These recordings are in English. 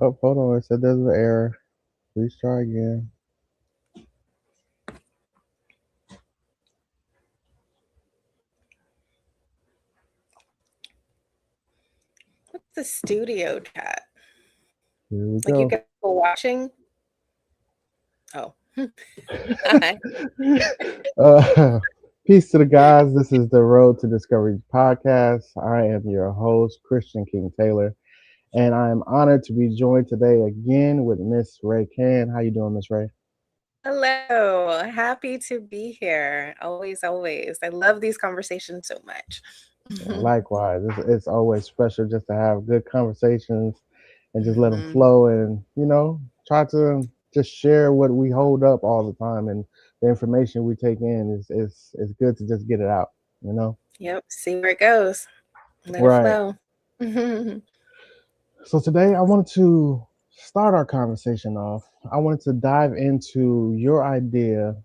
Oh, hold on. It said there's an error. Please try again. What's the studio chat? Here we Like you go. get people watching? Oh. Hi. uh, Peace to the guys. This is the Road to Discovery podcast. I am your host, Christian King Taylor, and I am honored to be joined today again with Miss Rae Can. How you doing, Miss Rae? Hello. Happy to be here. Always, always. I love these conversations so much. Likewise, it's always special just to have good conversations and just let them Mhm. flow and try to just share what we hold up all the time and the information we take in is good to just get it out, you know. Yep. See where it goes. Let it Right. flow. So today I wanted to start our conversation off. I wanted to dive into your idea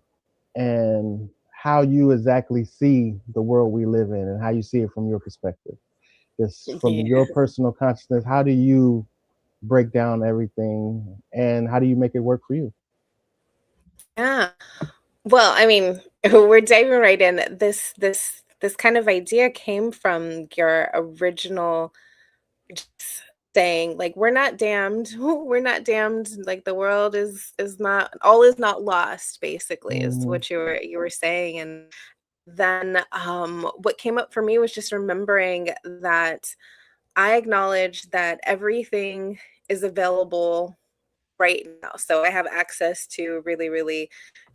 and how you exactly see the world we live in and how you see it from your perspective. Just from Yeah. your personal consciousness, how do you break down everything and how do you make it work for you? Yeah. Well, I mean, we're diving right in. This kind of idea came from your original just saying like we're not damned. We're not damned. Like the world is not all is not lost, basically, is Hmm. what you were saying. And then what came up for me was just remembering that I acknowledge that everything is available right now. So I have access to really, really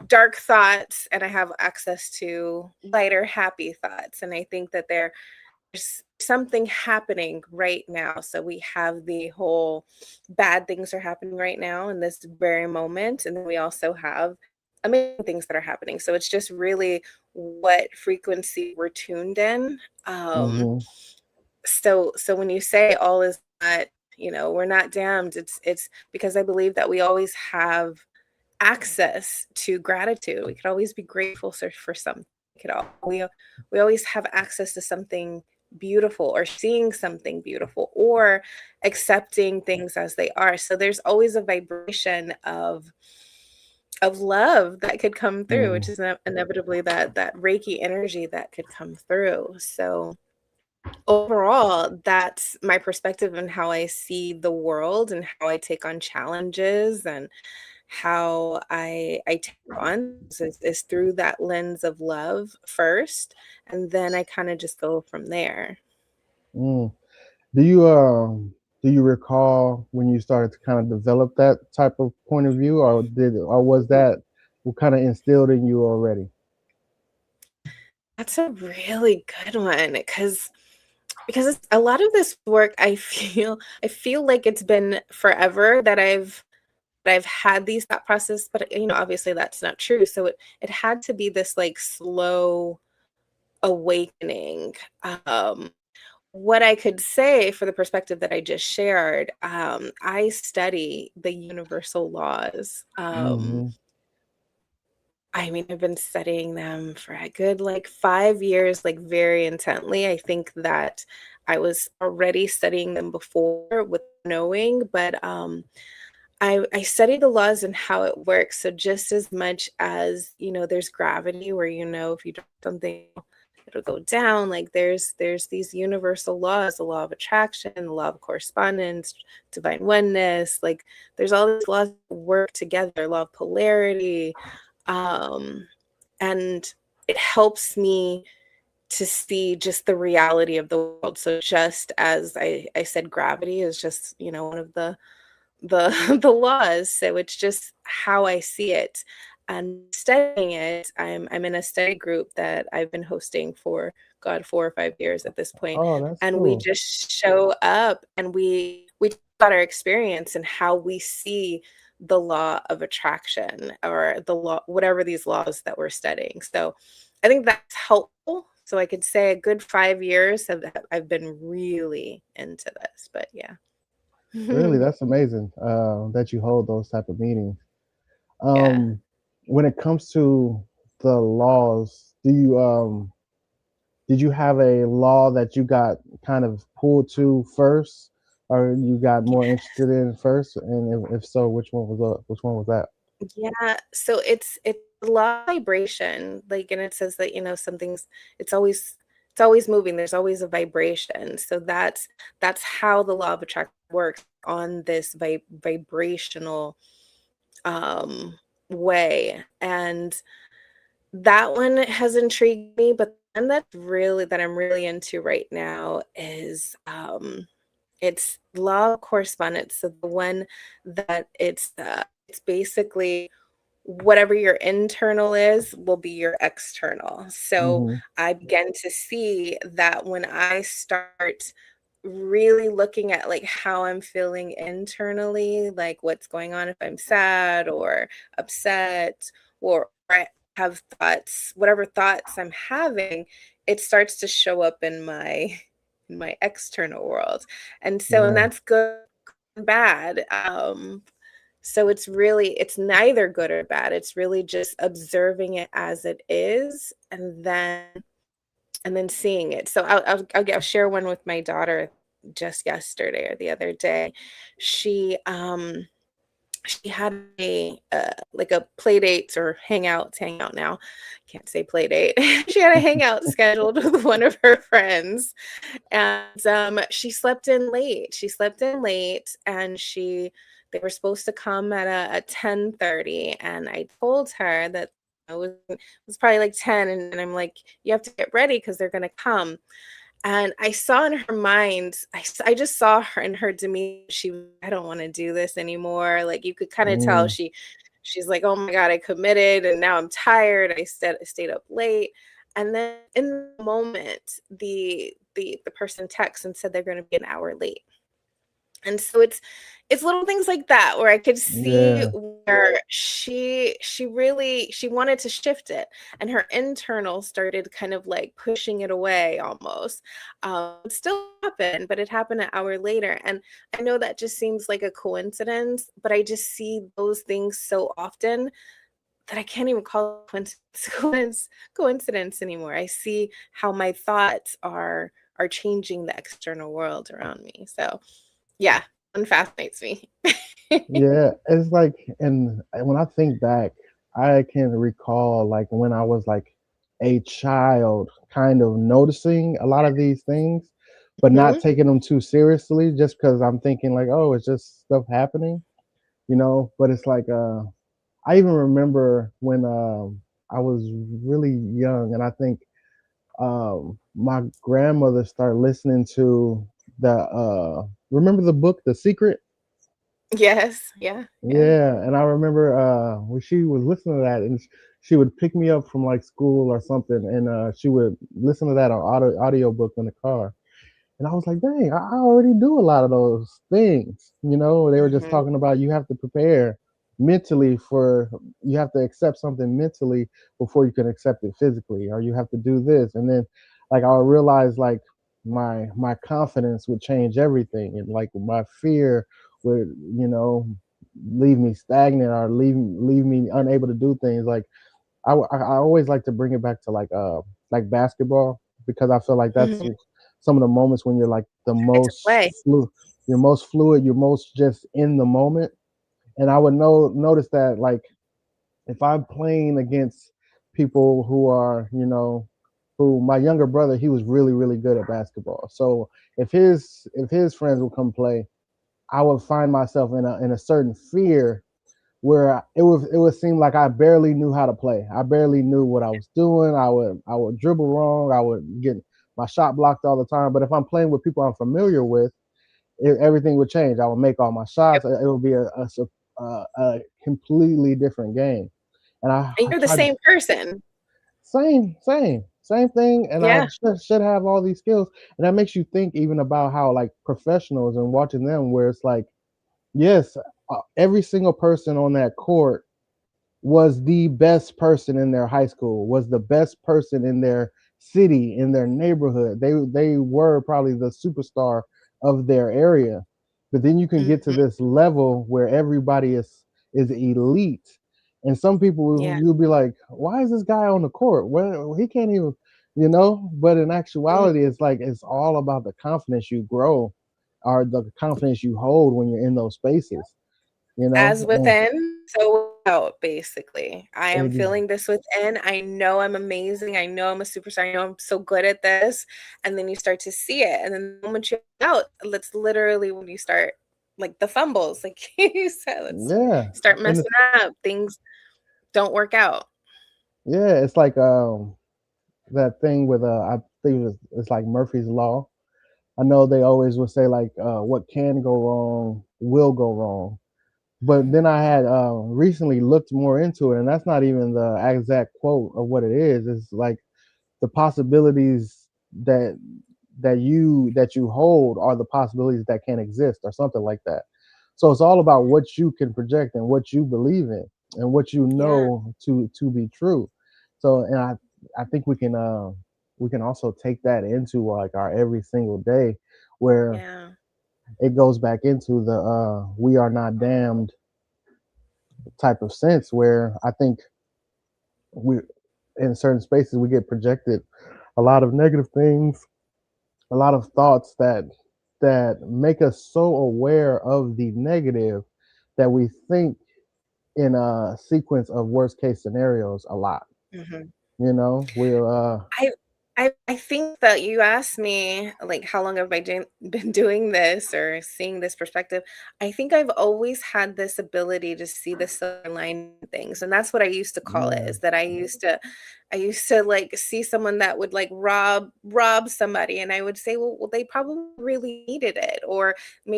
dark thoughts and I have access to lighter, happy thoughts. And I think that there's something happening right now. So we have the whole bad things are happening right now in this very moment. And then we also have amazing things that are happening. So it's just really what frequency we're tuned in. Um, Hmm. so when you say all is not, we're not damned, it's because I believe that we always have access to gratitude. We could always be grateful for something. We always have access to something beautiful or seeing something beautiful or accepting things as they are. So there's always a vibration of love that could come through, which Hmm. is inevitably that Reiki energy that could come through. So overall, that's my perspective and how I see the world and how I take on challenges and how I take on is through that lens of love first, and then I kind of just go from there. Mm. Do you recall when you started to kind of develop that type of point of view, or was that kind of instilled in you already? That's a really good one because it's, a lot of this work I feel like it's been forever that I've had these thought process, but obviously that's not true. So it had to be this like slow awakening. Um, what I could say for the perspective that I just shared, I study the universal laws. Hmm. I mean, I've been studying them for a good like 5 years, like very intently. I think that I was already studying them before with knowing, but I study the laws and how it works. So just as much as, there's gravity where if you drop something, it'll go down. Like there's these universal laws, the law of attraction, the law of correspondence, divine oneness. Like there's all these laws that work together, law of polarity. Um, and it helps me to see just the reality of the world. So just as I said, gravity is just, one of the the laws. So it's just how I see it. And studying it, I'm in a study group that I've been hosting for God 4 or 5 years at this point. Oh, that's And we cool. just show up and we talk about our experience and how we see the law of attraction or the law, whatever these laws that we're studying. So I think that's helpful. So I could say a good 5 years I've been really into this, but yeah. Really, that's amazing that you hold those type of meetings. Yeah. Um, when it comes to the laws, did you have a law that you got kind of pulled to first, or you got more interested in first? And if so, which one was that? Yeah, so it's law of vibration, like, and it says that, something's it's always it's always moving, there's always a vibration. So that's how the law of attraction works on this vibrational um way. And that one has intrigued me, but the one that I'm really into right now is it's law of correspondence. So the one that it's basically whatever your internal is will be your external. So Mm-hmm. I began to see that when I start really looking at like how I'm feeling internally, like what's going on if I'm sad or upset, or I have thoughts, whatever thoughts I'm having, it starts to show up in my external world. And Yeah. that's good and bad. So it's neither good or bad. It's really just observing it as it is, and then seeing it. So I'll share one with my daughter just yesterday or the other day. She had a like a play date or hangout now. Can't say play date. She had a hangout scheduled with one of her friends, and she slept in late. She slept in late, and they were supposed to come at a 10:30, and I told her that it was probably like 10, and I'm like, you have to get ready because they're gonna come. And I saw in her mind, I just saw her in her demeanor. I don't want to do this anymore. Like you could kind of tell Mm, she's like, oh my God, I committed and now I'm tired. I stayed up late. And then in the moment, the person texts and said they're going to be an hour late. And so it's little things like that where I could see yeah. where she wanted to shift it, and her internal started kind of like pushing it away almost. It still happened, but it happened an hour later. And I know that just seems like a coincidence, but I just see those things so often that I can't even call it coincidence anymore. I see how my thoughts are changing the external world around me. So yeah, one fascinates me. Yeah, it's like, and when I think back, I can recall like when I was like a child, kind of noticing a lot of these things, but not Mhm. taking them too seriously, just because I'm thinking like, oh, it's just stuff happening, you know. But it's like, I even remember when I was really young, and I think my grandmother started listening to remember the book The Secret? Yes, yeah, yeah. Yeah, and I remember when she was listening to that, and she would pick me up from like school or something, and she would listen to that on audio book in the car. And I was like, dang, I already do a lot of those things. You know, they were just Mhm. talking about you have to prepare mentally for, you have to accept something mentally before you can accept it physically, or you have to do this. And then like I realized like my confidence would change everything, and like my fear would, you know, leave me stagnant or leave me unable to do things. Like I always like to bring it back to like basketball, because I feel like that's Mhm. some of the moments when you're like the It's a most play. you're most fluid, you're most just in the moment. And I would notice that like if I'm playing against people who are, you know, who my younger brother, he was really good at basketball. So if his friends would come play, I would find myself in a certain fear where it would seem like I barely knew how to play. I barely knew what I was doing. I would dribble wrong. I would get my shot blocked all the time. But if I'm playing with people I'm familiar with, everything would change. I would make all my Yep. shots. It would be a completely different game. And And I you're the tried to same person. same thing. And I Yeah. should have all these skills. And that makes you think even about how like professionals and watching them, where it's like, yes, every single person on that court was the best person in their high school, was the best person in their city, in their neighborhood. They were probably the superstar of their area. But then you can get to Mhm. this level where everybody is elite. And some people Yeah. you'll be like, why is this guy on the court? Well, he can't even, you know, but in Mhm. actuality it's like it's all about the confidence you grow, or the confidence you hold when you're in those spaces, you As know? within, so without, basically. I am And feeling this within. I know I'm amazing. I know I'm a superstar. I know I'm so good at this. And then you start to see it. And then the moment you out, that's literally when you start like the fumbles, like you said, let's yeah, start and messing up. Things don't work out. yeah, it's like that thing with I think it's like Murphy's Law. I know they always would say like what can go wrong will go wrong. But then I had recently looked more into it, and that's not even the exact quote of what it is. It's like the possibilities that that you hold are the possibilities that can exist, or something like that. So it's all about what you can project and what you believe in and what you Yeah. know to be true. So, and I think we can also take that into like our every single day, where Yeah. it goes back into the we are not damned type of sense, where I think we in certain spaces we get projected a lot of negative things, a lot of thoughts that make us so aware of the negative that we think in a sequence of worst case scenarios a lot. Mhm. We'll I I think that you asked me, like, how long have I been doing this or seeing this perspective? I think I've always had this ability to see the silver lining in things, and that's what I used to call it, yeah, is that I used to, like, see someone that would, like, rob somebody, and I would say, "Well, they probably really needed it," or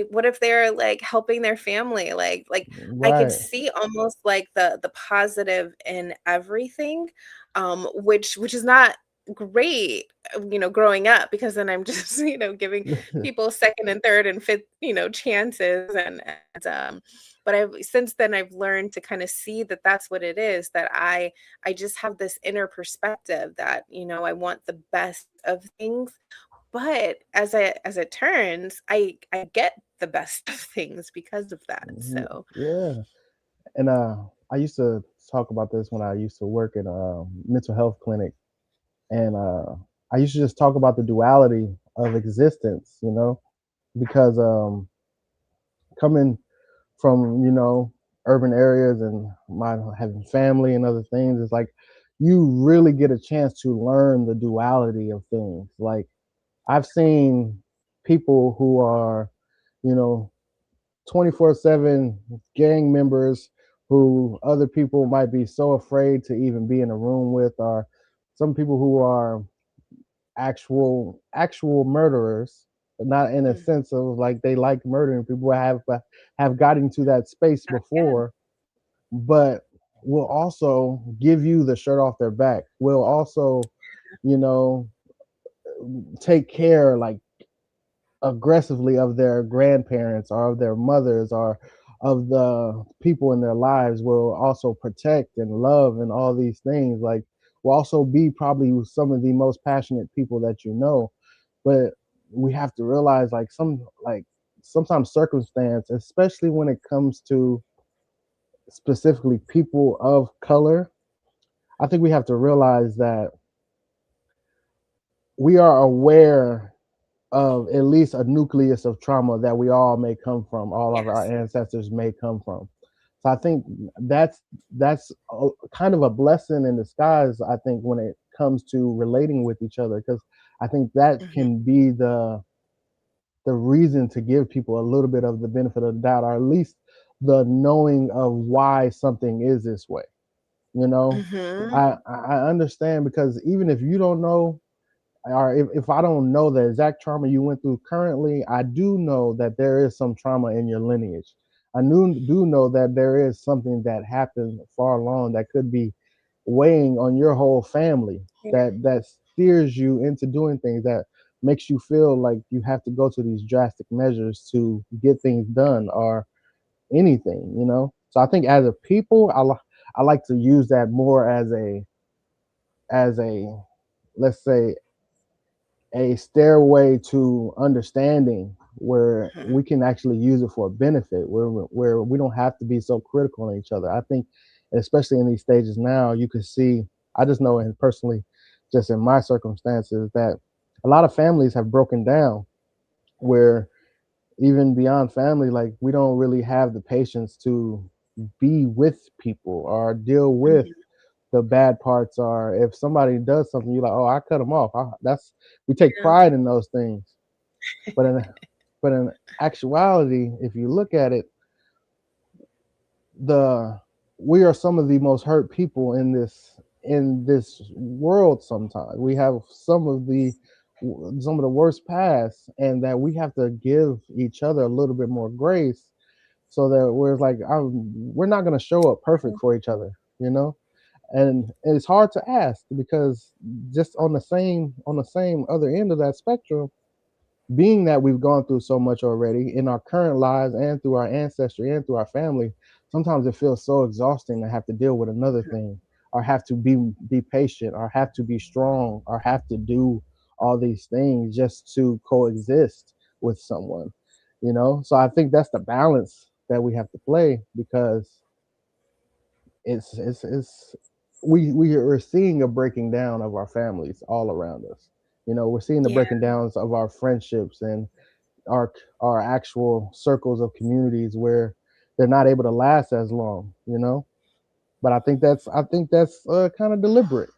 what if they're, like, helping their family? I could right. see almost, like, the positive in everything, which is not great, growing up, because then I'm just, giving people second and third and fifth, chances, but I've since then I've learned to kind of see that that's what it is, that I just have this inner perspective that, I want the best of things, but as it turns, I get the best of things because of that. Mhm, So, yeah. And I used to talk about this when I used to work in a mental health clinic, and I used to just talk about the duality of existence, because coming from urban areas and my having family and other things, it's like you really get a chance to learn the duality of things. Like I've seen people who are you know 24/7 gang members who other people might be so afraid to even be in a room with, or some people who are actual murderers, but not in a mhm. sense of like they like murdering people, have gotten to that space Yeah. before, but will also give you the shirt off their back, will also you know take care like aggressively of their grandparents or of their mothers or of the people in their lives, will also protect and love and all these things, like will also be probably some of the most passionate people that but we have to realize like sometimes circumstance, especially when it comes to specifically people of color, I think we have to realize that we are aware of at least a nucleus of trauma that we all may come from, all of our Yes. ancestors may come from. So I think that's kind of a blessing in disguise, I think, when it comes to relating with each other, because I think that Mhm. can be the reason to give people a little bit of the benefit of the doubt, or at least the knowing of why something is this way. You know, Mhm. I understand, because even if you don't know, or if I don't know the exact trauma you went through currently, I do know that there is some trauma in your lineage. Do know that there is something that happened far along that could be weighing on your whole family, Yeah. that steers you into doing things, that makes you feel like you have to go to these drastic measures to get things done or anything. So I think as a people, I like to use that more as a let's say a stairway to understanding, where Mhm. we can actually use it for a benefit, where we don't have to be so critical on each other. I think, especially in these stages now, you can see. I just know, and personally, just in my circumstances, that a lot of families have broken down, where even beyond family, like we don't really have the patience to be with people or deal with Mhm. the bad parts. Or if somebody does something, you're like, oh, I cut them off. That's we take Yeah. pride in those things. But in but in actuality, if you look at it, the we are some of the most hurt people in this world. Sometimes we have some of the worst past, and that we have to give each other a little bit more grace, so that we're like, we're not going to show up perfect for each other, you know. And it's hard to ask, because just on the same other end of that spectrum, being that we've gone through so much already in our current lives and through our ancestry and through our family, sometimes it feels so exhausting to have to deal with another thing, or have to be patient, or have to be strong, or have to do all these things just to coexist with someone, you know. So I think that's the balance that we have to play, because it's we are seeing a breaking down of our families all around us. You know, we're seeing the Yeah. breaking downs of our friendships and our our actual circles of communities, where they're not able to last as long, you know. But I think that's kind of deliberate.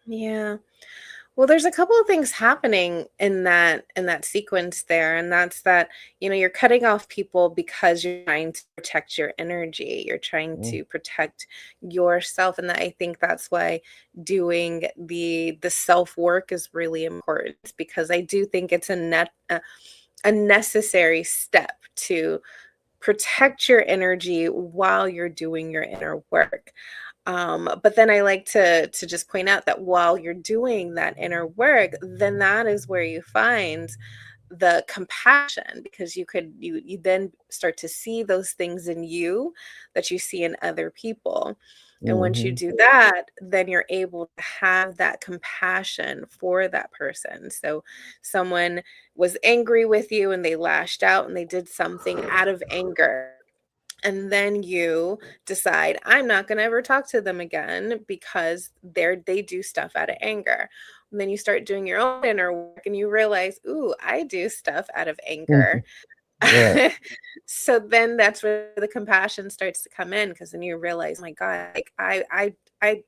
Yeah. Well, there's a couple of things happening in that sequence there, and that's that, you're cutting off people because you're trying to protect your energy. You're trying Mm, to protect yourself, and that I think that's why doing the self-work is really important, because I do think it's a necessary step to protect your energy while you're doing your inner work. But then I like to just point out that while you're doing that inner work, then that is where you find the compassion, because you then start to see those things in you that you see in other people. And once you mhm, do that, then you're able to have that compassion for that person. So someone was angry with you and they lashed out and they did something out of anger, and then you decide, I'm not going to ever talk to them again because they do stuff out of anger. And then you start doing your own inner work and you realize, ooh, I do stuff out of anger. mhm. Right. So then that's where the compassion starts to come in, because then you realize, my God, like I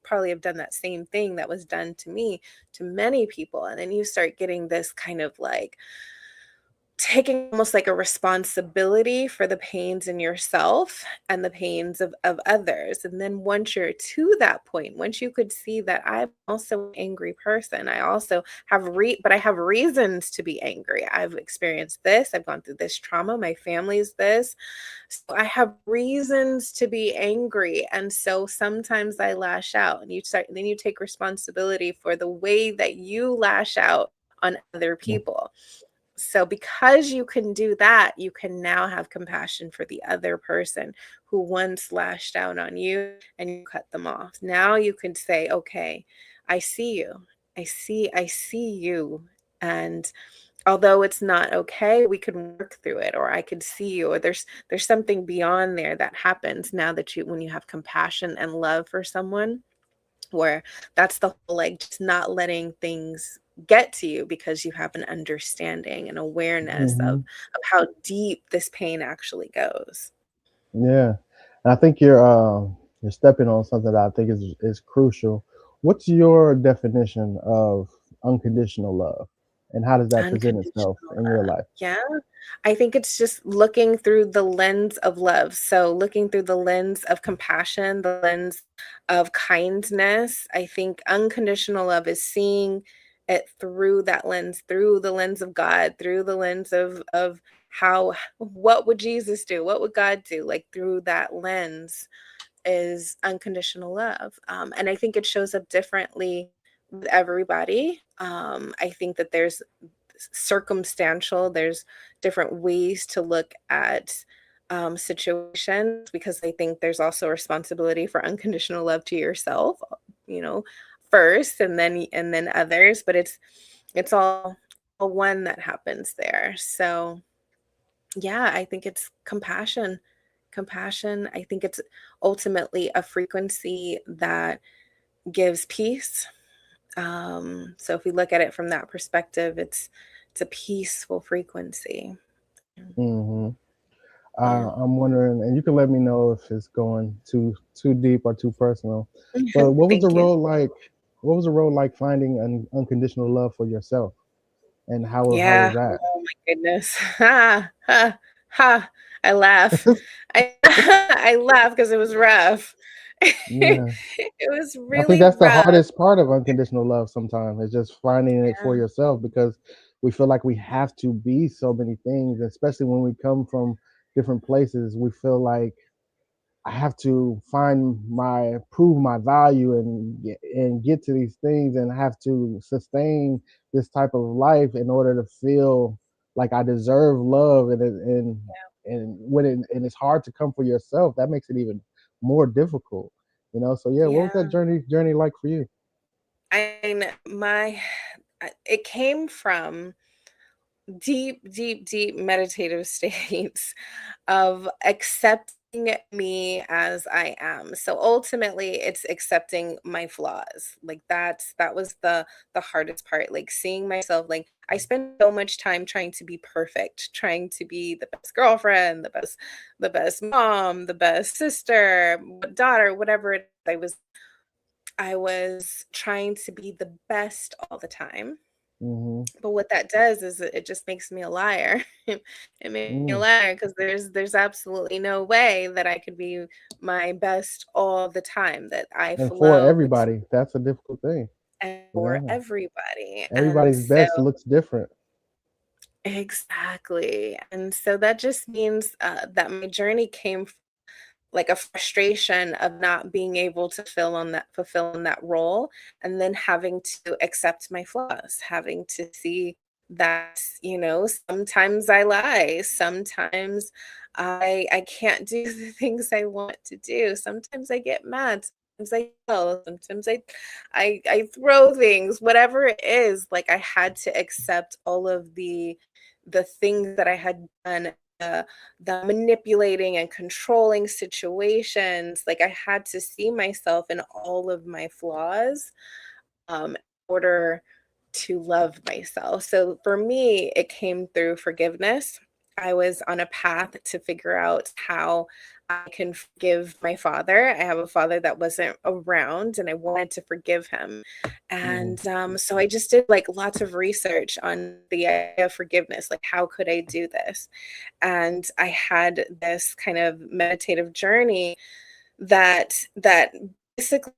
probably have done that same thing that was done to me to many people. And then you start getting this kind of like taking almost like a responsibility for the pains in yourself and the pains of others. And then once you're to that point, once you could see that I'm also an angry person, I also have but I have reasons to be angry. I've experienced this, I've gone through this trauma, my family's this. So I have reasons to be angry. And so sometimes I lash out, and then you take responsibility for the way that you lash out on other Mm, people. So because you can do that, you can now have compassion for the other person who once lashed out on you and you cut them off. Now you can say, okay, I see you. I see you. And although it's not okay, we can work through it, or I could see you, or there's something beyond there that happens now that when you have compassion and love for someone, where that's the whole, like, just not letting things get to you, because you have an understanding and awareness mhm. of how deep this pain actually goes. Yeah, and I think you're stepping on something that I think is crucial. What's your definition of unconditional love, and how does that present itself Unconditional in your love. life? Yeah. I think it's just looking through the lens of love. So looking through the lens of compassion, the lens of kindness. I think unconditional love is seeing it through that lens, through the lens of God, through the lens of how what would Jesus do? What would God do? Like, through that lens is unconditional love. And I think it shows up differently with everybody. I think that there's circumstantial, there's different ways to look at situations, because I think there's also a responsibility for unconditional love to yourself, you know, first, and then others. But it's all a one that happens there. So yeah, I think it's compassion. I think it's ultimately a frequency that gives peace. So if we look at it from that perspective, it's a peaceful frequency. Hmm. Yeah. I'm wondering, and you can let me know if it's going too deep or too personal. But what was the Thank you. role like? What was the role like finding an unconditional love for yourself, and how was Yeah. that? Oh my goodness. Ha ha ha. I laugh. I I laugh because it was rough. Yeah, It was I think really that's the rough. hardest part of unconditional love. Sometimes it's just finding it for Yeah. yourself because we feel like we have to be so many things, especially when we come from different places. We feel like I have to prove my value and get to these things and have to sustain this type of life in order to feel like I deserve love and and it's hard to come for yourself. That makes it even more difficult, you know. So yeah, what was that Yeah. journey like for you? I mean, it came from deep, deep, deep meditative states of accepting me as I am. So ultimately it's accepting my flaws. Like that was the hardest part. Like seeing myself, like I spent so much time trying to be perfect, trying to be the best girlfriend, the best mom, the best sister, daughter, whatever it is. I was trying to be the best all the time, Hmm. but what that does is it just makes me a liar. It makes me a Mm. liar because there's absolutely no way that I could be my best all the time, that I And for flow everybody, that's a difficult thing, and you for know. everybody. And Everybody's so best looks different. exactly. And so that just means that my journey came like a frustration of not being able to fulfill in that role, and then having to accept my flaws, having to see that, sometimes I lie, sometimes I can't do the things I want to do, sometimes I get mad, sometimes I yell, sometimes I throw things, whatever it is. Like I had to accept all of the things that I had done, the manipulating and controlling situations. Like I had to see myself in all of my flaws, in order to love myself. So for me, it came through forgiveness. I was on a path to figure out how I can forgive my father. I have a father that wasn't around and I wanted to forgive him. Hmm. And so I just did like lots of research on the idea of forgiveness. Like, how could I do this? And I had this kind of meditative journey that basically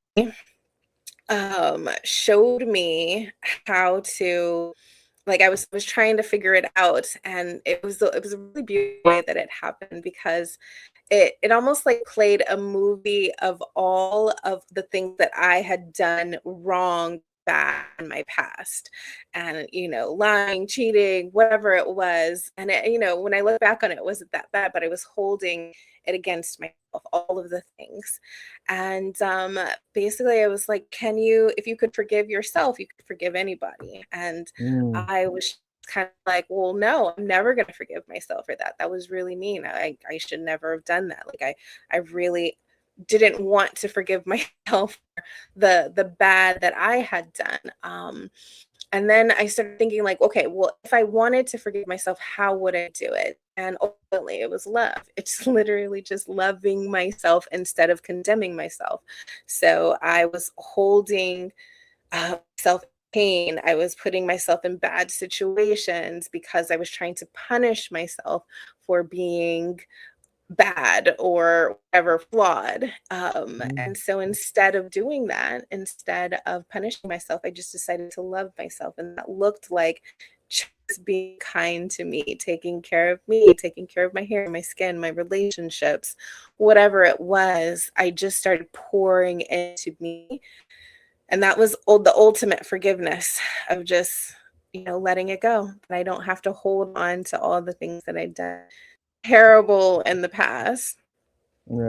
showed me how to, like, I was trying to figure it out, and it was a really beautiful way that it happened, because it almost like played a movie of all of the things that I had done wrong, bad in my past. And, lying, cheating, whatever it was. And when I look back on it, it wasn't that bad, but I was holding it against myself, all of the things. And basically I was like, if you could forgive yourself, you could forgive anybody. And Mm. I was kind of like, well, no, I'm never going to forgive myself for that. That was really mean. I should never have done that. Like I really didn't want to forgive myself for the bad that I had done. And then I started thinking, like, okay, well, if I wanted to forgive myself, how would I do it? And ultimately, it was love. It's literally just loving myself instead of condemning myself. So I was holding myself pain. I was putting myself in bad situations because I was trying to punish myself for being bad or whatever, flawed. Mm. And so instead of doing that, instead of punishing myself, I just decided to love myself. And that looked like just being kind to me, taking care of me, taking care of my hair, my skin, my relationships, whatever it was. I just started pouring into me. And that was the ultimate forgiveness of just, letting it go. That I don't have to hold on to all the things that I'd done terrible in the past.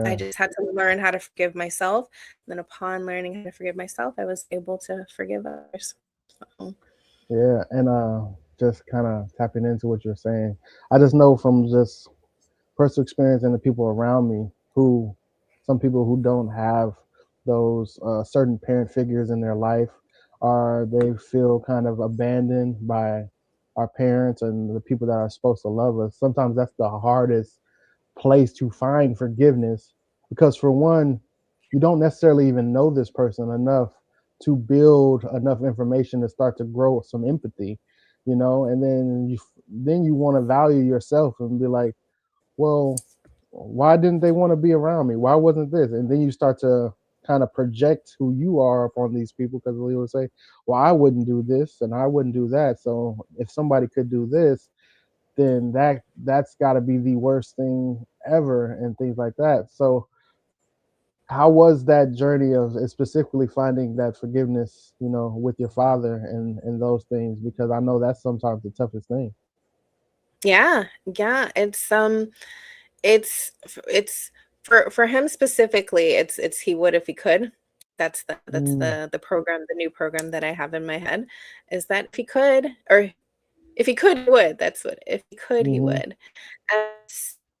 I Yeah. just had to learn how to forgive myself. Then upon learning how to forgive myself, I was able to forgive others. So, Yeah, and just kind of tapping into what you're saying. I just know from just personal experience and the people around me who, some people who don't have those certain parent figures in their life, or they feel kind of abandoned by our parents and the people that are supposed to love us. Sometimes that's the hardest place to find forgiveness, because for one, you don't necessarily even know this person enough to build enough information to start to grow some empathy, and then you want to value yourself and be like, well, why didn't they want to be around me? Why wasn't this? And then you start to kind of project who you are upon these people, because they will say, well, I wouldn't do this and I wouldn't do that. So if somebody could do this, then that's got to be the worst thing ever, and things like that. So how was that journey of specifically finding that forgiveness, with your father and those things? Because I know that's sometimes the toughest thing. Yeah, yeah. It's for him specifically, it's he would if he could. That's Mm, the program, the new program that I have in my head, is that if he could, or if he could, he would. That's what, if he could, he mm-hmm, would. And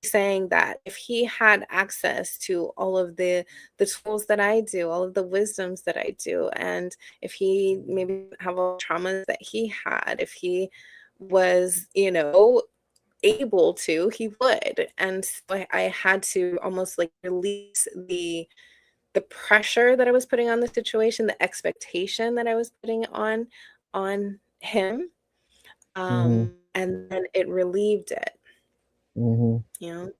saying that if he had access to all of the tools that I do, all of the wisdoms that I do, and if he maybe didn't have all the traumas that he had, if he was, able to, he would. And so I had to almost like release the pressure that I was putting on the situation, the expectation that I was putting on him. mm-hmm, And then it relieved it, mm-hmm. you know,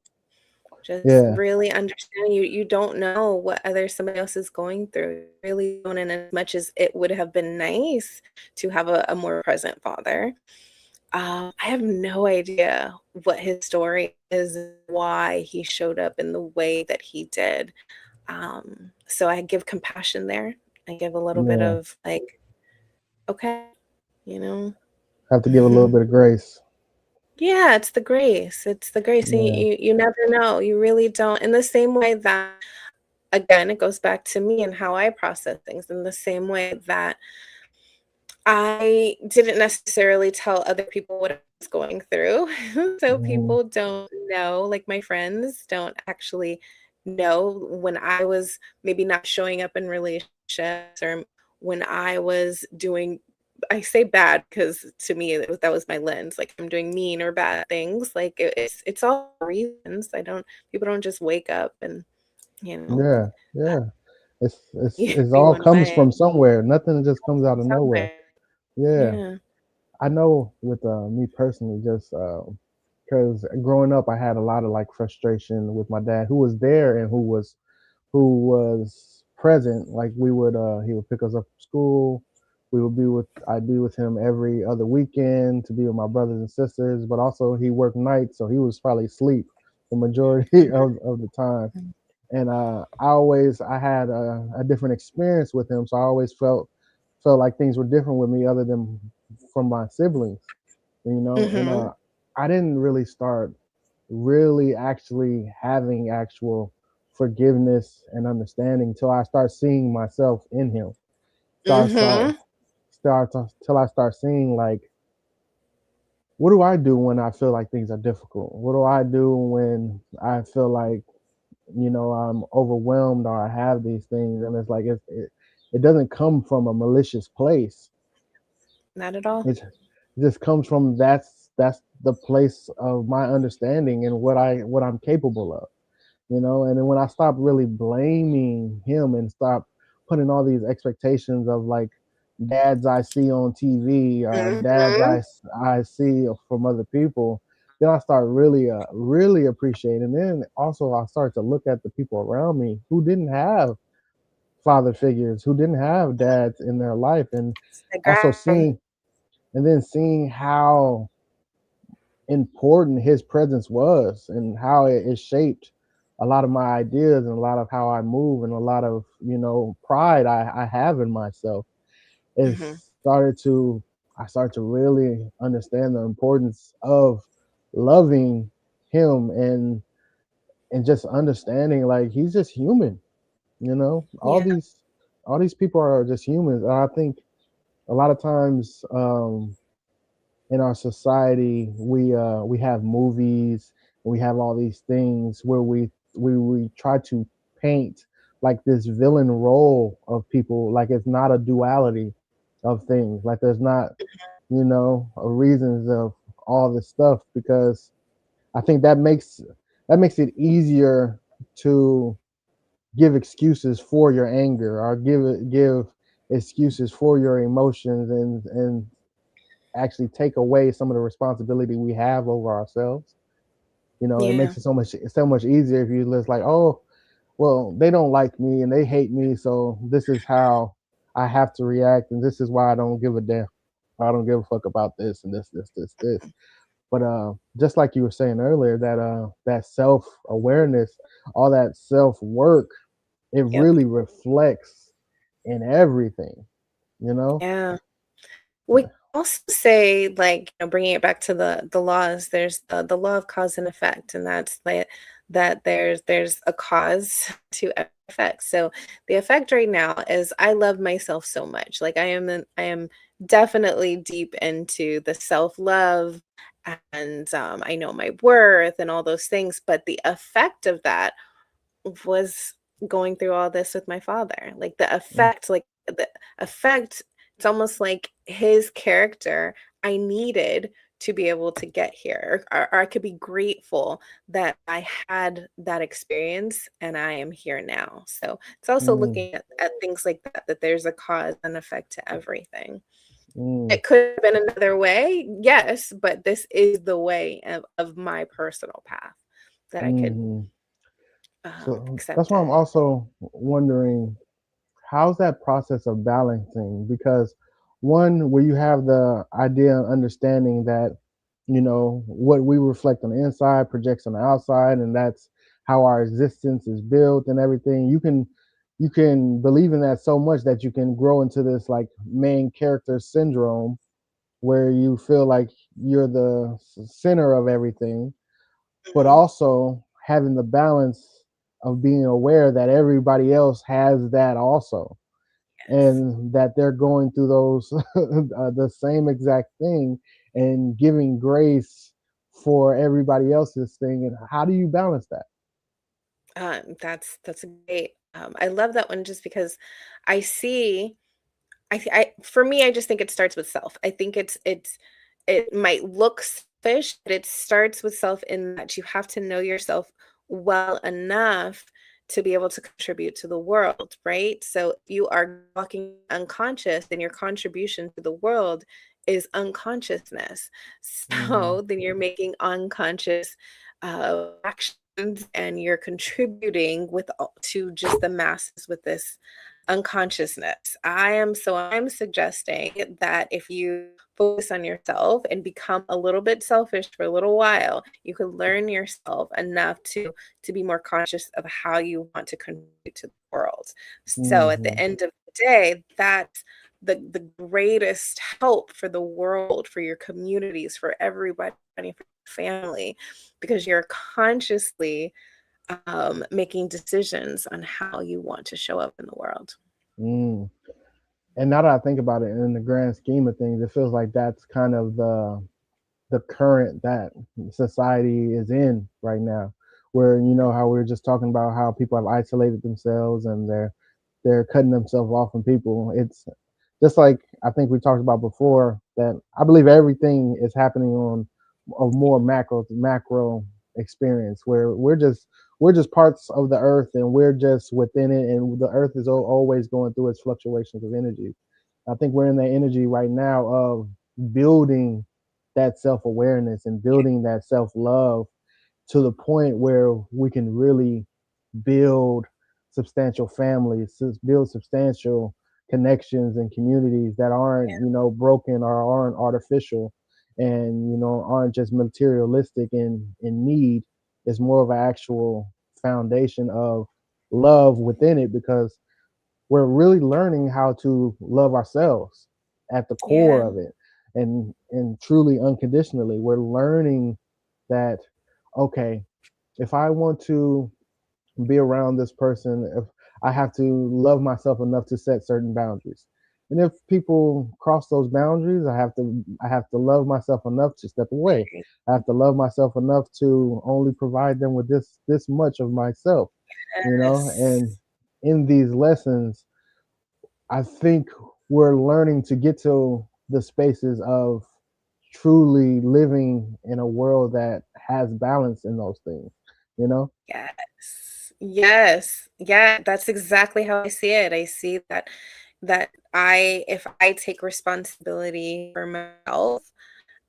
just Yeah, really understanding you don't know what other somebody else is going through. You really don't. And as much as it would have been nice to have a more present father, I have no idea what his story is, why he showed up in the way that he did. So I give compassion there. I give a little bit yeah. of like, okay, you know. Have to give a little bit of grace. Yeah, it's the grace. It's the grace. And Yeah. you never know. You really don't. In the same way that, again, it goes back to me and how I process things. In the same way that I didn't necessarily tell other people what I was going through. So Mm-hmm. people don't know, like my friends don't actually know when I was maybe not showing up in relationships, or when I was doing, I say bad because to me that was my lens. Like I'm doing mean or bad things. Like it's all reasons. I don't People don't just wake up and, you know, Yeah, yeah. It's be all one comes way from somewhere. Nothing just comes out of nowhere. somewhere. Yeah. Yeah. I know with me personally, just because growing up, I had a lot of like frustration with my dad, who was there and who was present. Like he would pick us up from school. I'd be with him every other weekend to be with my brothers and sisters. But also he worked nights, so he was probably asleep the majority of the time. And I had a different experience with him, so I always felt like things were different with me other than from my siblings, and Mm-hmm. I didn't really start really actually having actual forgiveness and understanding until I start seeing myself in him. So I Mm-hmm. till I start seeing, like, what do I do when I feel like things are difficult? What do I do when I feel like, I'm overwhelmed or I have these things? And it's like it doesn't come from a malicious place. Not at all. It just comes from that's the place of my understanding and what I'm capable of. And then when I stopped really blaming him and stopped putting all these expectations of, like, dads I see on TV or dads Mhm. I see from other people, then I start really appreciating. And then also I start to look at the people around me who didn't have father figures, who didn't have dads in their life, and It's the also ground. seeing how important his presence was and how it shaped a lot of my ideas and a lot of how I move and a lot of pride I have in myself. It Mhm. started to I started to really understand the importance of loving him and just understanding, like, he's just human. All Yeah. these people are just humans. And I think a lot of times, in our society, we have movies, we have all these things where we try to paint like this villain role of people, like it's not a duality of things, like there's not reasons of all this stuff, because I think that makes it easier to give excuses for your anger, or give excuses for your emotions, and actually take away some of the responsibility we have over ourselves. It Yeah. makes it so much easier if you just like, oh, well, they don't like me and they hate me, so this is how I have to react, and this is why I don't give a damn. I don't give a fuck about this and this. But just like you were saying earlier, that self awareness, all that self work, it Yep. really reflects in everything. You know. Yeah. We can also say, like, bringing it back to the laws, there's the law of cause and effect, and that's like that there's a cause to every effect. So the effect right now is I love myself so much. Like I am definitely deep into the self-love, and I know my worth and all those things, but the effect of that was going through all this with my father. Like the effect, it's almost like his character I needed to be able to get here, or I could be grateful that I had that experience and I am here now. So it's also Mm, looking at things like that, that there's a cause and effect to everything. mm, It could have been another way, yes, but this is the way of my personal path that I could mm. So that's accept why I'm it. also wondering, how's that process of balancing? Because one, where you have the idea and understanding that what we reflect on the inside projects on the outside, and that's how our existence is built and everything. You can believe in that so much that you can grow into this like main character syndrome, where you feel like you're the center of everything, but Mhm. also having the balance of being aware that everybody else has that also, Yes. and that they're going through those the same exact thing, and giving grace for everybody else's thing. And how do you balance that? That's a great. I love that one just because I see. I for me, I just think it starts with self. I think it might look selfish, but it starts with self in that you have to know yourself well enough to be able to contribute to the world, right? So if you are walking unconscious, then your contribution to the world is unconsciousness. Mm, So then you're making unconscious actions, and you're contributing to just the masses with this unconsciousness. I'm suggesting that if you focus on yourself and become a little bit selfish for a little while, you can learn yourself enough to be more conscious of how you want to contribute to the world. So at the mm-hmm, end of the day, that's the greatest help for the world, for your communities, for everybody, for your family, because you're consciously making decisions on how you want to show up in the world. mm. And now that I think about it, in the grand scheme of things, it feels like that's kind of the current that society is in right now, where how we were just talking about how people have isolated themselves, and they're cutting themselves off from people. It's just like I think we talked about before, that I believe everything is happening on a more macro experience, where we're just parts of the earth, and we're just within it, and the earth is always going through its fluctuations of energy. I think we're in the energy right now of building that self awareness and building that self love to the point where we can really build substantial families, build substantial connections and communities that aren't, broken or aren't artificial, and aren't just materialistic in need. It's more of an actual foundation of love within it, because we're really learning how to love ourselves at the core Yeah. of it, and truly unconditionally. We're learning that, okay, if I want to be around this person, if I have to love myself enough to set certain boundaries, and if people cross those boundaries, I have to love myself enough to step away. I have to love myself enough to only provide them with this much of myself. Yes. And in these lessons, I think we're learning to get to the spaces of truly living in a world that has balance in those things, you know? Yes. Yes. Yeah, that's exactly how I see it. I see that I if I take responsibility for myself,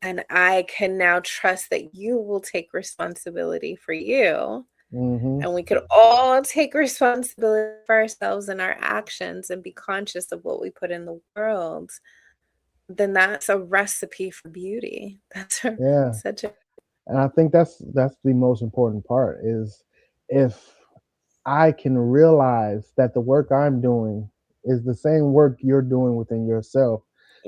and I can now trust that you will take responsibility for you, Hmm. and we could all take responsibility for ourselves and our actions and be conscious of what we put in the world, then that's a recipe for beauty. That's Yeah. such a And I think that's the most important part is if I can realize that the work I'm doing is the same work you're doing within yourself,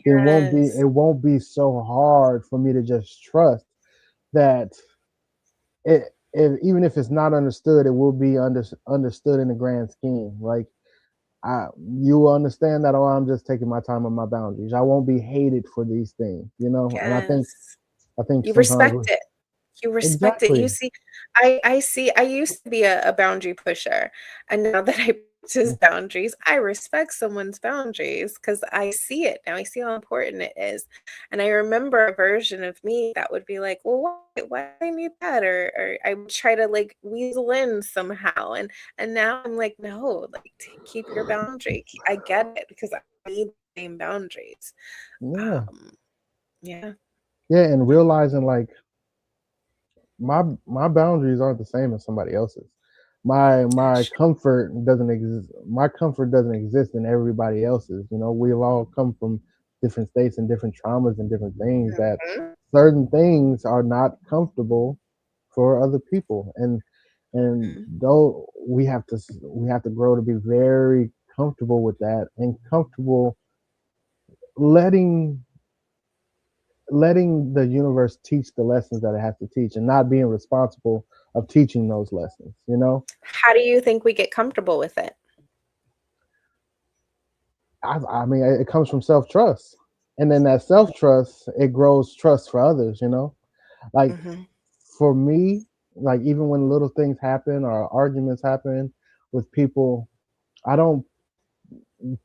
then yes. it won't be so hard for me to just trust that even if it's not understood, it will be understood in the grand scheme. Like you will understand that, oh, I'm just taking my time on my boundaries. I won't be hated for these things, you know. And Yes. I think You sometimes respect it. You respect it. You exactly. see, I see I used to be a boundary pusher, and now that I practice boundaries, I respect someone's boundaries because I see it now. I see how important it is. And I remember a version of me that would be like, well, why do I need that? Or I would try to like weasel in somehow. And now I'm like, no, like keep your boundary. I get it because I need the same boundaries. Yeah, Um, yeah. yeah, and realizing like my boundaries aren't the same as somebody else's. My That's comfort doesn't exist. My comfort doesn't exist in everybody else's. You know, we've all come from different states and different traumas and different things that true. certain things are not comfortable for other people, and Mhm. though we have to grow to be very comfortable with that and comfortable letting letting the universe teach the lessons that it has to teach and not being responsible of teaching those lessons, you know. How do you think we get comfortable with it? I mean, it comes from self-trust, and then that self-trust, it grows trust for others, you know. Like Mhm, for me, like even when little things happen or arguments happen with people, I don't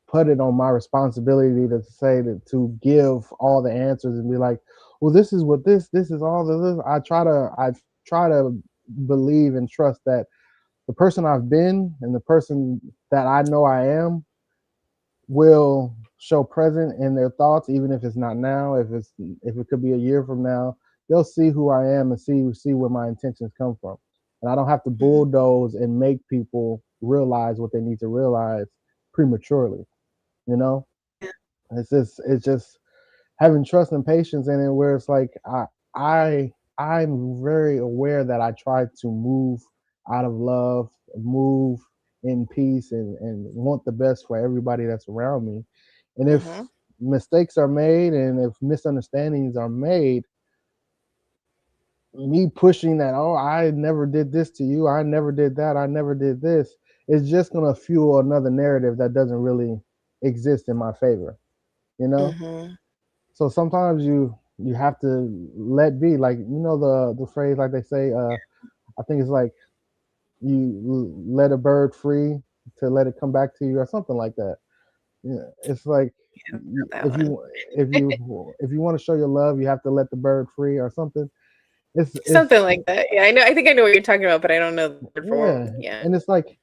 put it on my responsibility to say that to give all the answers and be like, well, this is what this is all of this. I try to believe and trust that the person I've been and the person that I know I am will show present in their thoughts, even if it's not now, if it could be a year from now, they'll see who I am and see where my intentions come from. And I don't have to mhm, bulldoze and make people realize what they need to realize prematurely, you know? yeah, It's just having trust and patience in it where it's like I'm very aware that I try to move out of love, move in peace and want the best for everybody that's around me. And if mhm, mistakes are made and if misunderstandings are made, me pushing that, oh, I never did this to you, I never did that, I never did this, is just gonna fuel another narrative that doesn't really exist in my favor, you know? mhm, So sometimes you have to let be, like you know the phrase like they say, I think it's like let a bird free to let it come back to you or something like that. Yeah, it's like that if one. you want to show your love, you have to let the bird free or something. It's Something like that, yeah, I think I know what you're talking about, but I don't know the word for word, yeah, yeah. and it's like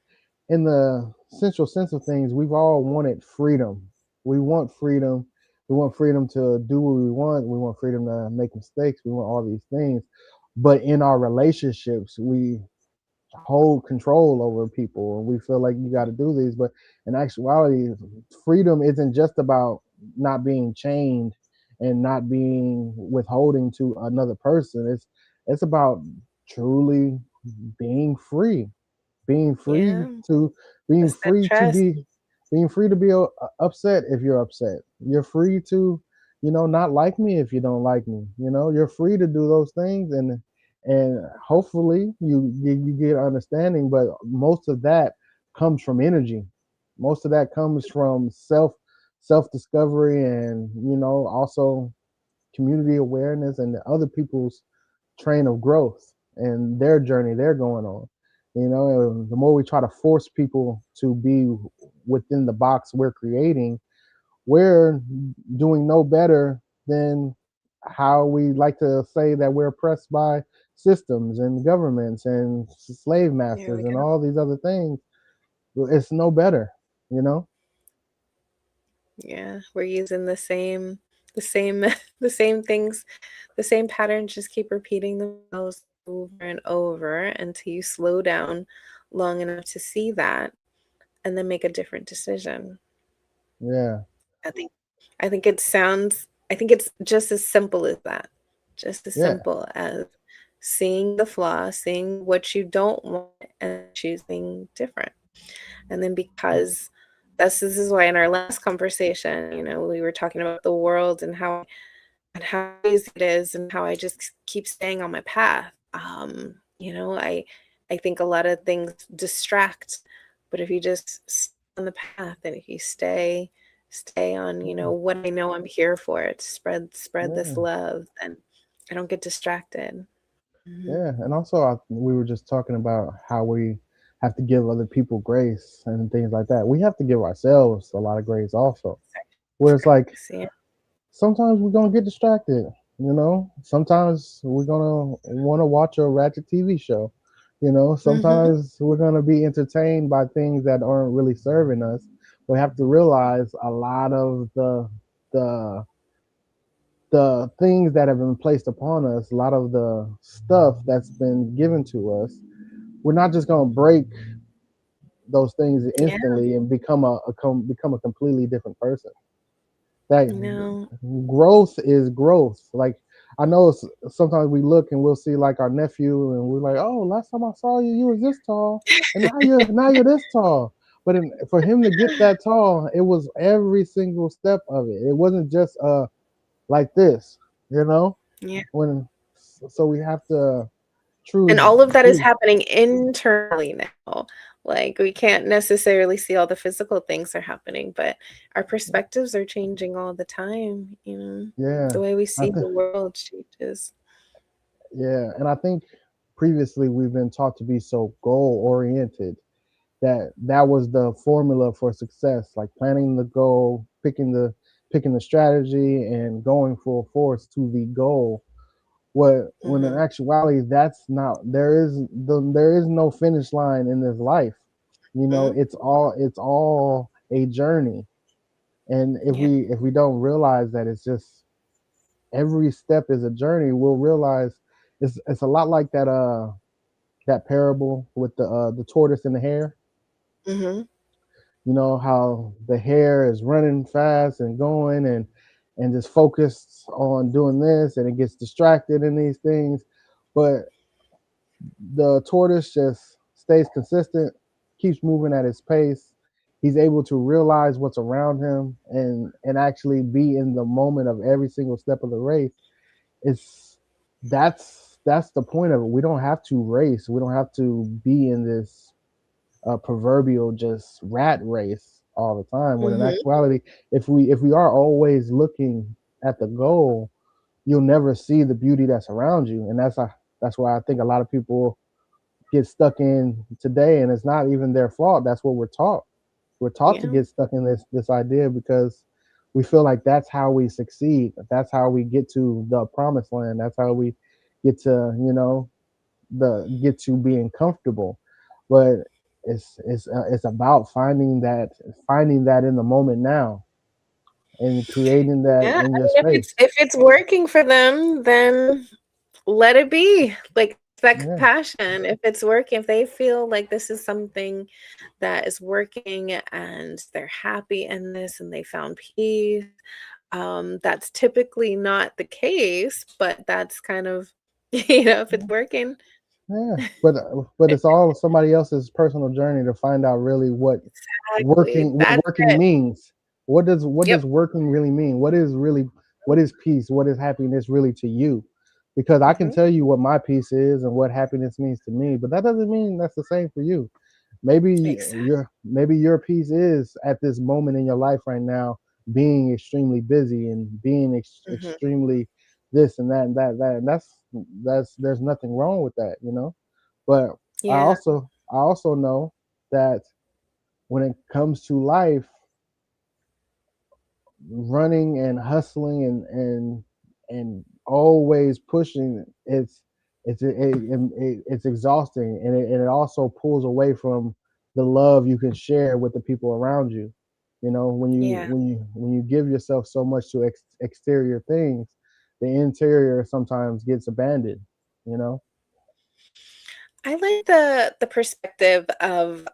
in the central sense of things, we've all wanted freedom. We want freedom. We want freedom to do what we want. We want freedom to make mistakes. We want all these things. But in our relationships, we hold control over people and we feel like you got to do these. But in actuality, freedom isn't just about not being chained and not being withholding to another person. It's about truly being free, being free Yeah, to being it's that free to trust. be being free to be upset if you're upset. You're free to, you know, not like me if you don't like me. You know, you're free to do those things, and hopefully you get understanding. But most of that comes from energy. Most of that comes from self discovery, and you know, also community awareness and the other people's train of growth and their journey they're going on. You know, the more we try to force people to be within the box we're creating, we're doing no better than how we like to say that we're oppressed by systems and governments and slave There masters we and go. all these other things. It's no better, you know? Yeah, we're using the same the same things, the same patterns just keep repeating themselves over and over until you slow down long enough to see that and then make a different decision. Yeah, I think I think it's just as simple as that. Just as yeah, simple as seeing the flaw, seeing what you don't want and choosing different. And then because this is why in our last conversation, you know, we were talking about the world and how easy it is and how I just keep staying on my path. You know, I think a lot of things distract, but if you just stay on the path and if you stay on, you know, what I know I'm here for, to spread this yeah, love, then I don't get distracted. Hmm. yeah. And also, we were just talking about how we have to give other people grace and things like that. We have to give ourselves a lot of grace also. Where it's like See? sometimes we're gonna get distracted, you know. Sometimes we're gonna want to watch a ratchet TV show, you know. Hmm. Sometimes we're gonna be entertained by things that aren't really serving us. We have to realize a lot of the the things that have been placed upon us, a lot of the stuff that's been given to us. We're not just gonna break those things Yeah, instantly and become a completely different person. That no. growth is growth. Like I know sometimes we look and we'll see like our nephew and we're like, oh, last time I saw you, you was this tall, and now you're this tall. But for him to get that tall, it was every single step of it. It wasn't just like this, you know. Yeah. When so we have to And truly, all of that is truly, happening internally now. Like, we can't necessarily see all the physical things are happening, but our perspectives are changing all the time, you know? yeah. The way we I see think the world changes. yeah, and I think previously we've been taught to be so goal oriented that that was the formula for success, like planning the goal, picking the strategy and going full force to the goal. What when in Mhm. actuality that's not, there is no finish line in this life. You know, Mhm. it's all a journey. And Yeah. if we don't realize that it's just every step is a journey, we'll realize it's a lot like that parable with the tortoise and the hare. Mhm. You know how the hare is running fast and going and just focused on doing this and it gets distracted in these things, but the tortoise just stays consistent, keeps moving at his pace. He's able to realize what's around him and actually be in the moment of every single step of the race. It's that's the point of it. We don't have to race. We don't have to be in this proverbial just rat race all the time. When in Mhm. actuality, if we are always looking at the goal, you'll never see the beauty that's around you, and that's why I think a lot of people get stuck in today, and it's not even their fault. That's what we're taught. We're taught to Yeah. get stuck in this idea because we feel like that's how we succeed. That's how we get to the promised land. That's how we get to, the get to being comfortable. But it's about finding that in the moment now and creating that Yeah. in I your mean, space. if it's working for them, then let it be. Like, that Yeah. compassion. If it's working, if they feel like this is something that is working and they're happy in this and they found peace, that's typically not the case, but that's kind of, you know, if it's working. Yeah, but it's all somebody else's personal journey to find out really Exactly. what That's working it. means. What Yep. does working really mean? What is peace? What is happiness really to you? Because I can Hmm. tell you what my peace is and what happiness means to me, but that doesn't mean that's the same for you. Exactly. Maybe your piece is at this moment in your life right now being extremely busy and being Hmm. extremely this and that and that and that's there's nothing wrong with that, you know. But Yeah. I also know that when it comes to life, running and hustling and always pushing, it's exhausting, and it also pulls away from the love you can share with the people around you. You know, Yeah. when you give yourself so much to exterior things, the interior sometimes gets abandoned. You know. I like the perspective of,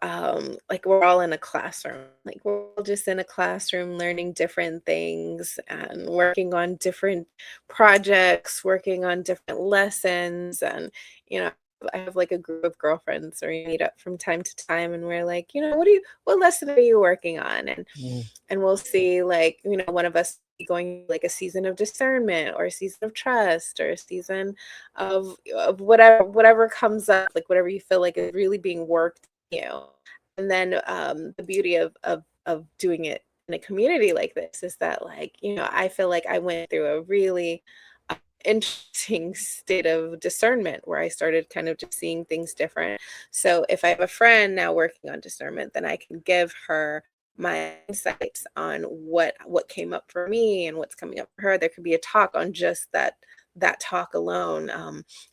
like, we're all in a classroom. Like, we're all just in a classroom learning different things and working on different projects, working on different lessons, and, you know, I have, like, a group of girlfriends where we meet up from time to time, and we're like, "What lesson are you working on?" Mm, And we'll see, like, one of us be going like a season of discernment or a season of trust or a season of whatever comes up, like whatever you feel like is really being worked in you. And then the beauty of doing it in a community like this is that, like, I feel like I went through a really interesting state of discernment where I started kind of just seeing things different. So if I have a friend now working on discernment, then I can give her my insights on what came up for me and what's coming up for her. There could be a talk on just that talk alone.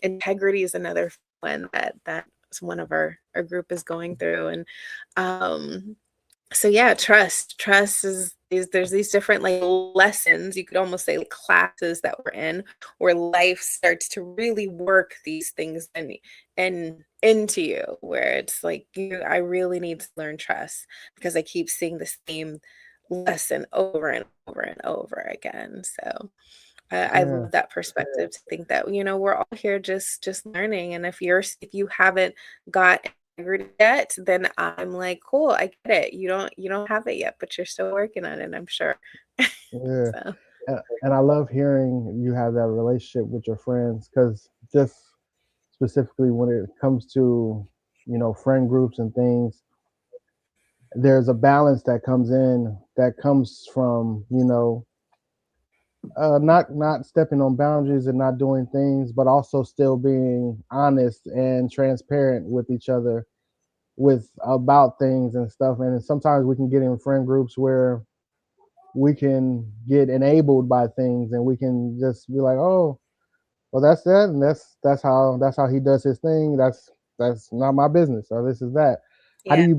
Integrity is another one that one of our group is going through. And um so yeah, trust is there's these different like lessons, you could almost say, like, classes that we're in, where life starts to really work these things and into you, where it's like, I really need to learn trust because I keep seeing the same lesson over and over and over again. So I yeah. love that perspective to think that, we're all here just learning. And if you haven't got integrity yet, then I'm like, cool, I get it. You don't have it yet, but you're still working on it, I'm sure. Yeah. So And I love hearing you have that relationship with your friends, because just specifically when it comes to, friend groups and things, there's a balance that comes in, that comes from, not stepping on boundaries and not doing things, but also still being honest and transparent with each other with about things and stuff. And sometimes we can get in friend groups where we can get enabled by things, and we can just be like, oh, well, that's that, and that's how he does his thing. That's not my business, or this is that. yeah. How do you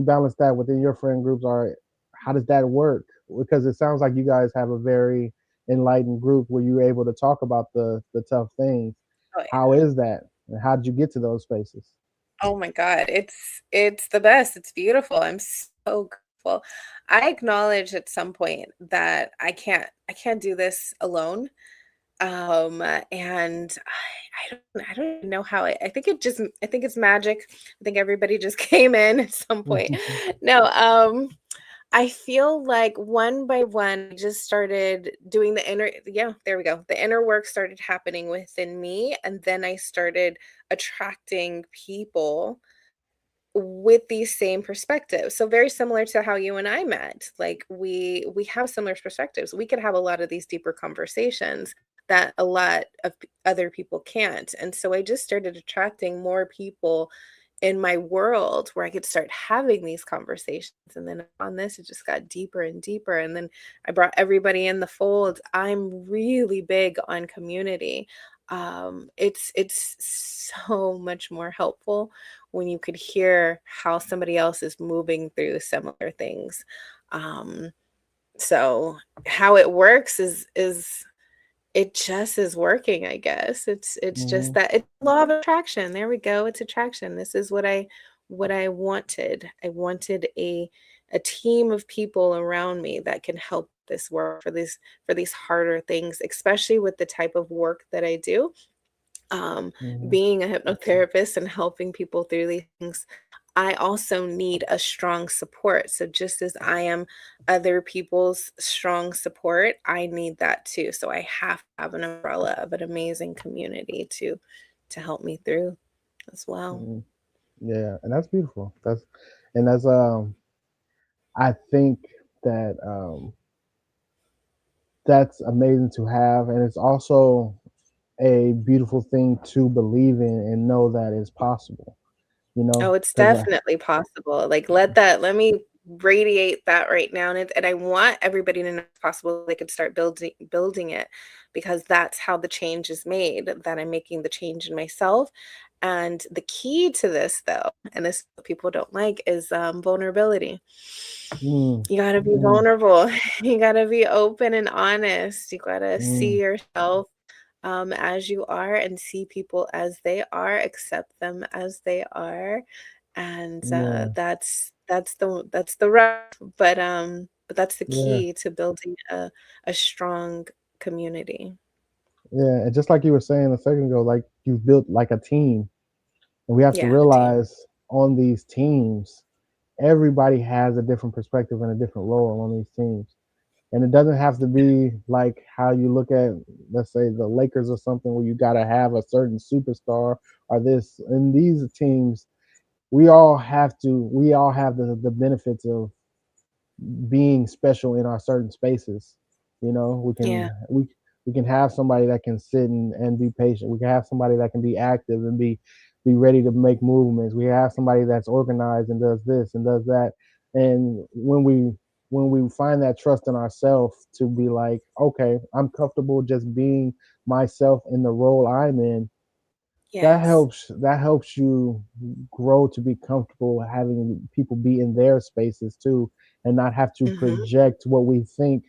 balance that within your friend groups, or how does that work? Because it sounds like you guys have a very enlightened group where you're able to talk about the tough things. Oh, How yeah. is that, and how did you get to those spaces? Oh my God. It's the best. It's beautiful. I'm so grateful. I acknowledge at some point that I can't do this alone. And I don't even know how I think it's magic. I think everybody just came in at some point. No, I feel like one by one, I just started doing the inner, yeah, there we go. The inner work started happening within me, and then I started attracting people with these same perspectives. So very similar to how you and I met. Like, we have similar perspectives. We could have a lot of these deeper conversations that a lot of other people can't. And so I just started attracting more people in my world where I could start having these conversations. And then on this, it just got deeper and deeper. And then I brought everybody in the fold. I'm really big on community. It's so much more helpful when you could hear how somebody else is moving through similar things. Um, so how it works is it just is working, I guess. It's just Hmm. that it's law of attraction. There we go. It's attraction. This is what I wanted. I wanted a team of people around me that can help this work for these harder things, especially with the type of work that I do. Um, Hmm. being a hypnotherapist and helping people through these things, I also need a strong support. So just as I am other people's strong support, I need that too. So I have to have an umbrella of an amazing community to help me through as well. Hmm. Yeah, and that's beautiful. That's I think that that's amazing to have, and it's also a beautiful thing to believe in and know that is possible. Oh, it's Because definitely possible. Like, let me radiate that right now, and I want everybody to know it's possible they could start building it, because that's how the change is made, that I'm making the change in myself. And the key to this, though, and this is what people don't like, is vulnerability. Mm, You gotta be mm, vulnerable. You gotta be open and honest. You gotta mm, see yourself as you are, and see people as they are, accept them as they are. And yeah, that's the rough, but that's the yeah, key to building a strong community. yeah. And just like you were saying a second ago, like you've built like a team, and we have to Yeah, a team. realize on these teams, everybody has a different perspective and a different role on these teams. And it doesn't have to be like how you look at, let's say, the Lakers or something, where you got to have a certain superstar or this. In these teams, we all have the benefits of being special in our certain spaces. You know, Yeah. we can have somebody that can sit and be patient. We can have somebody that can be active and be ready to make movements. We have somebody that's organized and does this and does that. And when we find that trust in ourselves to be like, okay, I'm comfortable just being myself in the role I'm in, Yes. that helps you grow to be comfortable having people be in their spaces too, and not have to Hmm. project what we think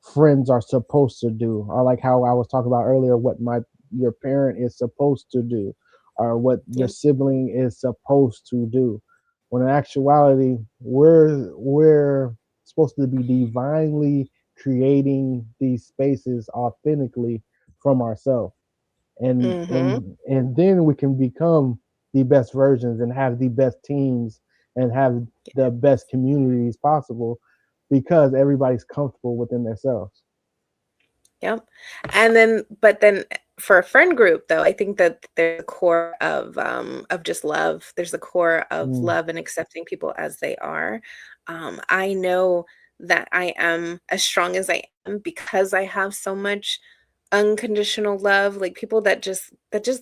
friends are supposed to do, or like how I was talking about earlier, what my your parent is supposed to do, or what your Yep. sibling is supposed to do, when in actuality we're supposed to be divinely creating these spaces authentically from ourselves, Hmm. and then we can become the best versions and have the best teams and have the best communities possible, because everybody's comfortable within themselves. Yep. And then, but then for a friend group, though, I think that there's a core of just love. There's a core of Mm, love and accepting people as they are. I know that I am as strong as I am because I have so much unconditional love, like people that just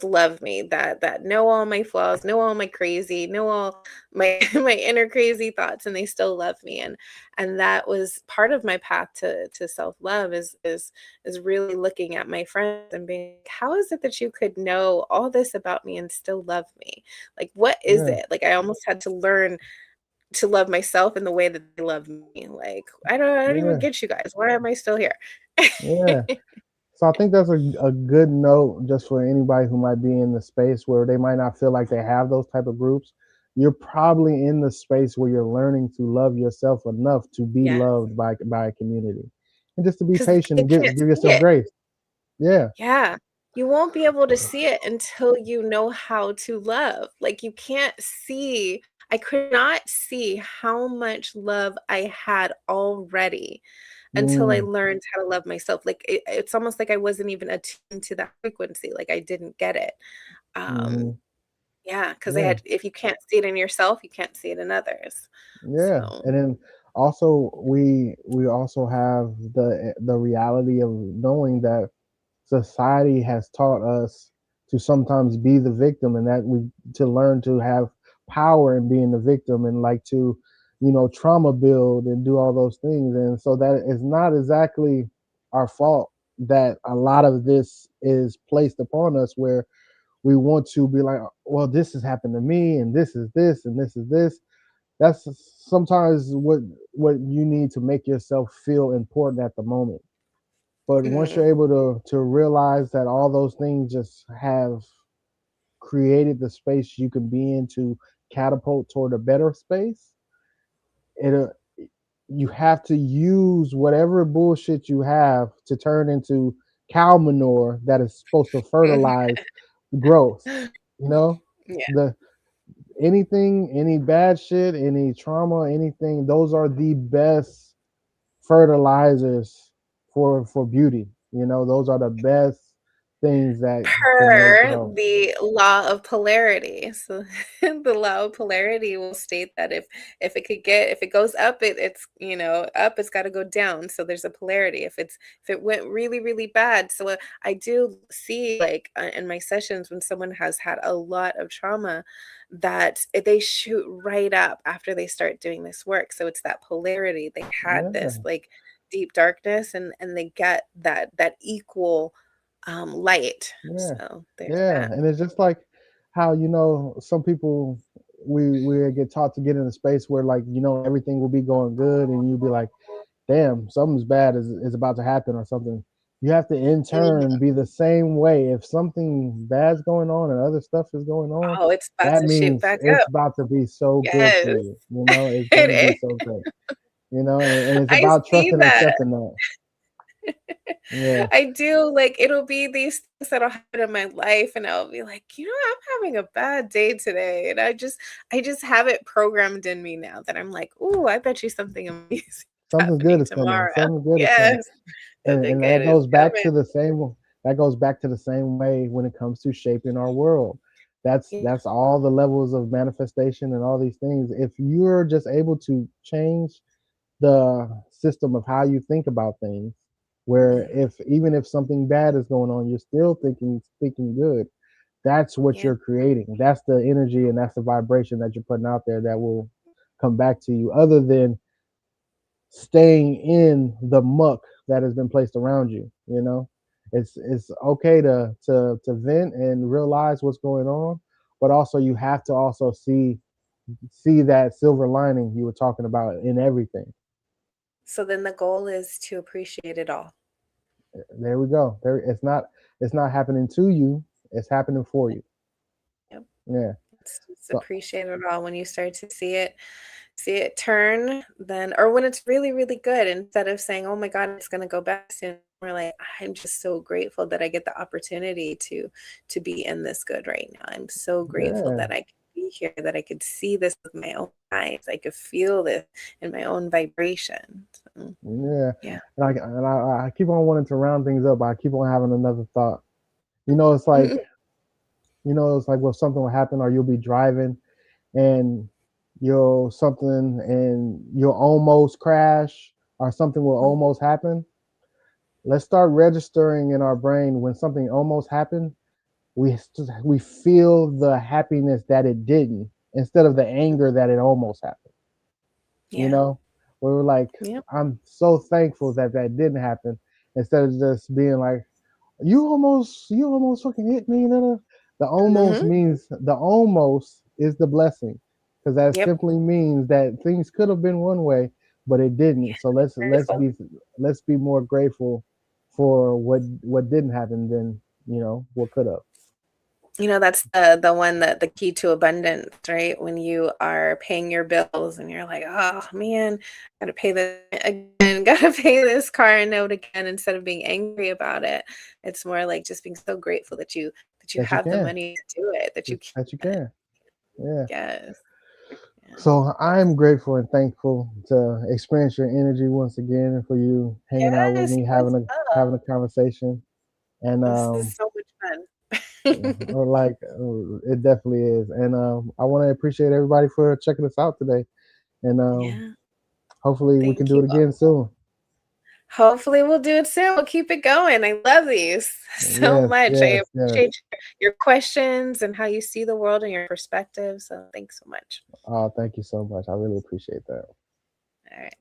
love me, that know all my flaws, know all my crazy, know all my my inner crazy thoughts, and they still love me. And that was part of my path to self-love, is really looking at my friends and being like, how is it that you could know all this about me and still love me? Like, what is yeah, it? Like, I almost had to learn to love myself in the way that they love me. Like, I don't even yeah, get you guys. Why am I still here? yeah. So I think that's a good note just for anybody who might be in the space where they might not feel like they have those type of groups. You're probably in the space where you're learning to love yourself enough to be Yeah. loved by a community, and just to be 'Cause patient you and can't give see yourself it. grace. Yeah. Yeah. You won't be able to see it until you know how to love. Like, you can't see, I could not see how much love I had already until I Mm, learned how to love myself. Like, it's almost like I wasn't even attuned to that frequency, like, I didn't get it. Um, mhm. yeah, because I Yeah. had, if you can't see it in yourself, you can't see it in others. Yeah. So, And then also we also have the reality of knowing that society has taught us to sometimes be the victim, and that we to learn to have power in being the victim, and like to, trauma build and do all those things. And so that is not exactly our fault that a lot of this is placed upon us, where we want to be like, well, this has happened to me, and this is this, and this is this. That's sometimes what you need to make yourself feel important at the moment. But once you're mhm, able to realize that all those things just have created the space you can be in to catapult toward a better space, it you have to use whatever bullshit you have to turn into cow manure that is supposed to mhm. fertilize growth. You know, Yeah. the anything, any bad shit, any trauma, anything, those are the best fertilizers for beauty. Those are the best things that can make Per growth. the law of polarity. So the law of polarity will state that if it goes up, it's up, it's got to go down. So there's a polarity. If it went really really bad. So I do see, like, in my sessions, when someone has had a lot of trauma, that they shoot right up after they start doing this work. So it's that polarity. They had this Yeah, like deep darkness, and they get that equal light. yeah, So there's yeah. that. And it's just like how, some people, we get taught to get in a space where, like, everything will be going good, and you'll be like, damn, something's bad is about to happen or something. You have to in Mhm. turn be the same way. If something bad's going on and other stuff is going on, Oh, it's about that to shoot means back it's up. about to be so good Yes, for you. It's it going to be is. so great. And it's I about see trusting and that. accepting that. Yeah, I do. Like, it'll be these things that'll happen in my life, and I'll be like, I'm having a bad day today. And I just have it programmed in me now that I'm like, "Ooh, I bet you something amazing is something good happening is coming. tomorrow." Something good is coming. Yes, something And good is coming. that goes back to the same way when it comes to shaping our world. Yeah, That's all the levels of manifestation and all these things. If you're just able to change the system of how you think about things, where mhm, if even if something bad is going on, you're still thinking good, that's what yeah, you're creating. That's the energy and that's the vibration that you're putting out there that will come back to you, other than staying in the muck that has been placed around you. It's okay to vent and realize what's going on, but also you have to also see that silver lining you were talking about in everything. so then the goal is to appreciate it all. There we go. There, it's not happening to you, it's happening for you. Yep. Yeah. It's just So appreciate it all. When you start to see it turn, then, or when it's really really good, instead of saying, oh my god, it's going to go back soon, we're like, I'm just so grateful that I get the opportunity to be in this good right now. I'm so grateful yeah, that I could be here, that I could see this with my own eyes, I could feel this in my own vibration. So, yeah. yeah. And I keep on wanting to round things up, but I keep on having another thought. You know, it's like it's like, well, something will happen, or you'll be driving and you'll almost crash, or something will almost happen. Let's start registering in our brain when something almost happened. We feel the happiness that it didn't, instead of the anger that it almost happened. You Yeah. know, where we're like, Yep. I'm so thankful that that didn't happen, instead of just being like, you almost fucking hit me. The almost Hmm. means the almost is the blessing, because that Yep. simply means that things could have been one way, but it didn't. So Grateful. let's be more grateful for what didn't happen than what could have. That's the one, that the key to abundance, right? When you are paying your bills and you're like, oh man, gotta pay this again, gotta pay this car note again, instead of being angry about it, it's more like just being so grateful that you That you have the can, money to do it, that you that you can. can. Yeah. Yes. Yeah. So I'm grateful and thankful to experience your energy once again, and for you hanging out with Yes, me, you as having well. a conversation. And This is so much fun. or like it definitely is. And I want to appreciate everybody for checking us out today. And Yeah. hopefully we can Thank do you. it again soon. Hopefully, we'll do it soon. We'll keep it going. I love these so Yes, much. I yes, yes. appreciate your questions and how you see the world and your perspective. So, thanks so much. Oh, thank you so much. I really appreciate that. All right.